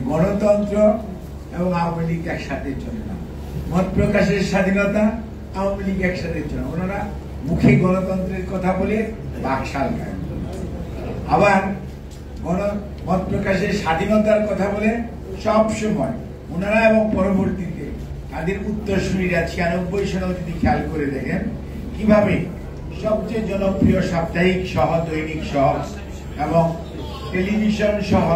গণতন্ত্র এবং আওয়ামী লীগ একসাথে চলে না, মত প্রকাশের স্বাধীনতা আওয়ামী লীগ একসাথে চলে। ওনারা মুখে গণতন্ত্রের কথা বলে বাকশাল কায়েম, আবার মত প্রকাশের স্বাধীনতার কথা বলে সব সময় ওনারা এবং পরবর্তীতে তাদের উত্তরসূরিরা 96 সনেও যদি খেয়াল করে দেখেন কিভাবে সবচেয়ে জনপ্রিয় সাপ্তাহিক সহ, দৈনিক সহ এবং টেলিভিশন সহ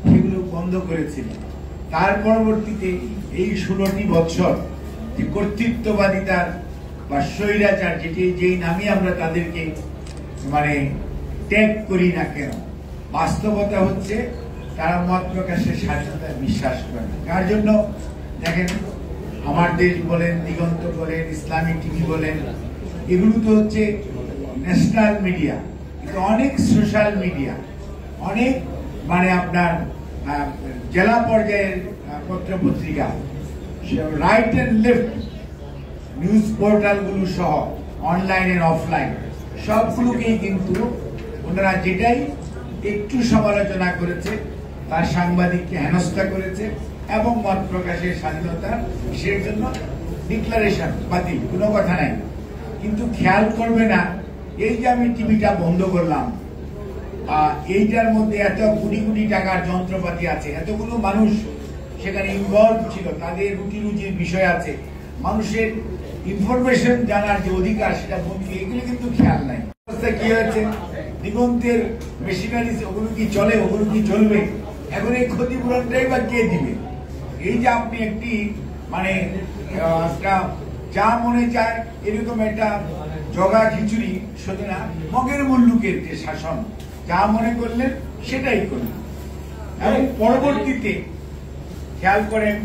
সেগুলো বন্ধ করেছিল। তার পরবর্তীতে এই 16টি বছর যে কর্তৃত্ববাদিতার বা স্বৈরাচার, যেই নামে আমরা তাদেরকে ট্যাগ করি না কেন, বাস্তবতা হচ্ছে তারা মত প্রকাশের স্বাধীনতায় বিশ্বাস করে না। তার জন্য দেখেন আমার দেশ বলেন, দিগন্ত বলেন, ইসলামিক টিভি বলেন, এগুলো তো হচ্ছে ন্যাশনাল মিডিয়া, কিন্তু অনেক সোশ্যাল মিডিয়া, অনেক আপনার জেলা পর্যায়ের পত্র পত্রিকা, রাইট অ্যান্ড লেফট নিউজ পোর্টালগুলো সহ অনলাইন এন্ড অফলাইন সবগুলোকেই কিন্তু ওনারা যেটাই একটু সমালোচনা করেছে তার সাংবাদিককে হেনস্থা করেছে এবং মত প্রকাশের স্বাধীনতা সেই জন্য ডিক্লারেশন বাতিল, কোনো কথা নাই। কিন্তু খেয়াল করবে না এই যে আমি টিভিটা বন্ধ করলাম, এইটার মধ্যে এত কোটি কোটি টাকার যন্ত্রপাতি আছে, এতগুলো মানুষ সেখানে ইনভলভ ছিল, তাদের রুটি রুজির বিষয় আছে, মানুষের ইনফরমেশন জানার যে অধিকার সেটা বন্ধ, এগুলো কিন্তু খেয়াল নাই। কি হয়েছে, দিগন্তের মেশিনারিজ ওগুলো কি চলে, ওগুলো কি চলবে, এখন এই ক্ষতিপূরণটাই বা কে দিবে? এই যে আপনি একটি একটা যা মনে চায় এরকম একটা জগা খিচুড়ি শুধু না, মগের মুল্লুকের যে শাসন, যা মনে করলেন সেটাই করলেন। এবং পরবর্তীতে খেয়াল করেন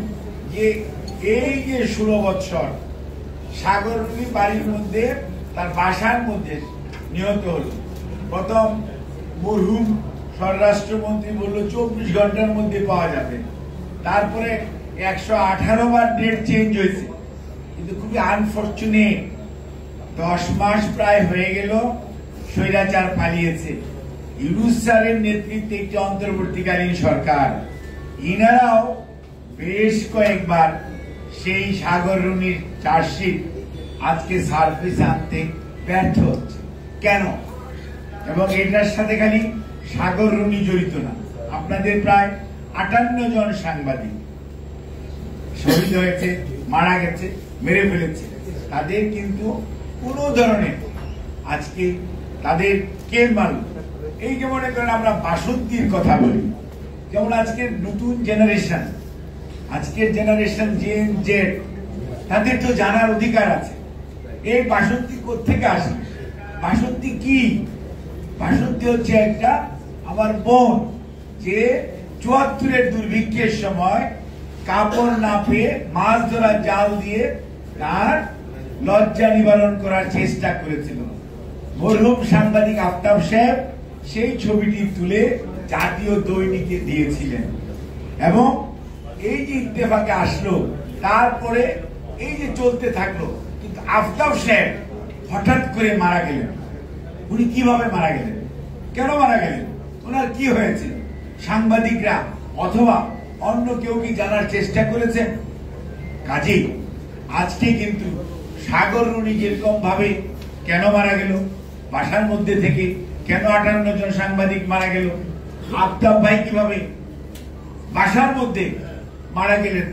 যে এই যে 16 বছর সাগররুনি বাড়ির মধ্যে তার বাসার মধ্যে নিহত হলো। প্রথম মরহুম স্বরাষ্ট্রমন্ত্রী বললো 24 ঘন্টার মধ্যে পাওয়া যাবে, তারপরে 118 বার ডেট চেঞ্জ হয়েছে। কিন্তু খুবই আনফরচুনেট, 10 মাস প্রায় হয়ে গেল স্বৈরাচার পালিয়েছে। ইউনূস স্যারের নেতৃত্বে একটি অন্তর্বর্তীকালীন সরকার, ইনারাও বেশ কয়েকবার সেই সাগররুনির চার্জশিট আজকে সার্ভিসে আনতে ব্যর্থ হচ্ছে। কেন? এবং এটার সাথে খালি সাগররুনি জড়িত না, আপনাদের প্রায় 58 জন সাংবাদিক শহীদ হয়েছে, মারা গেছে, মেরে ফেলেছে। তাদের কিন্তু কোন ধরনের আজকে তাদের কে মারল? এই যে মনে করেন আমরা বাসন্তীর কথা বলি, যেমন আজকের নতুন জেনারেশন, আজকের জেনারেশন জেড, তাদের তো জানার অধিকার আছে এই বাসন্তী কোত্থেকে আসে, বাসন্তী কি? বাসন্তী হচ্ছে একটা আমার বোন যে 74-এর দুর্ভিক্ষের সময় কাপড় না পেয়ে মাছ ধরা জাল দিয়ে তার লজ্জা নিবারণ করার চেষ্টা করেছিল। মরহুম সাংবাদিক আফতাব সাহেব সেই ছবিটি তুলে জাতীয় দৈনিকে দিয়েছিলেন এবং এই যে ইত্তেফাকে আসলো, তারপরে এই যে চলতে থাকলো। কিন্তু আফতাব সাহেব হঠাৎ করে মারা গেলেন। উনি কিভাবে মারা গেলেন, কেন মারা গেলেন, ওনার কি হয়েছে? সাংবাদিকরা অথবা অন্য কেউ কি জানার চেষ্টা করেছেন? কাজেই আজকে কিন্তু সাগররুনি যেরকম ভাবে কেন মারা গেল, বাসার মধ্যে থেকে কেন 58 জন সাংবাদিক মারা গেল, আফতাব ভাই কিভাবে বাসার মধ্যে মারা গেলেন,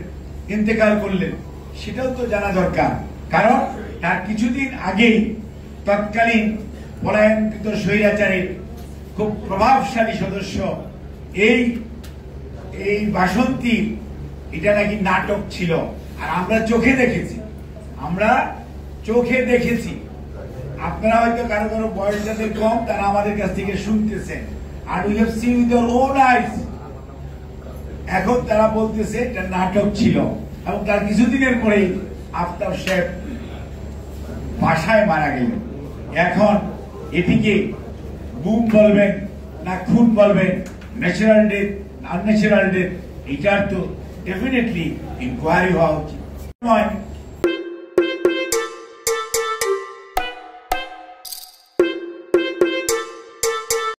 ইন্তেকাল করলেন, সেটাও তো জানা দরকার। কারণ তার কিছুদিন আগেই তৎকালীন পলায়নকৃত স্বৈরাচারের খুব প্রভাবশালী সদস্য এই বাসন্তী, এটা নাকি নাটক ছিল। আর আমরা চোখে দেখেছি, আপনারা হয়তো কারো কারো বয়স যাদের কম তারা আমাদের কাছ থেকে শুনতেছেন, আর we have seen with our own eyes. এখন তারা বলতেছে এটা নাটক ছিল, এবং তার কিছুদিনের পরেই আফতাব সাহেব বাসায় মারা গেলেন। এখন এটিকে গুম বলবেন না খুন বলবেন, ন্যাচারাল ডেথ আনন্যাচারাল ডেথ, এটার তো ডেফিনেটলি ইনকোয়ারি হওয়া উচিত নয়।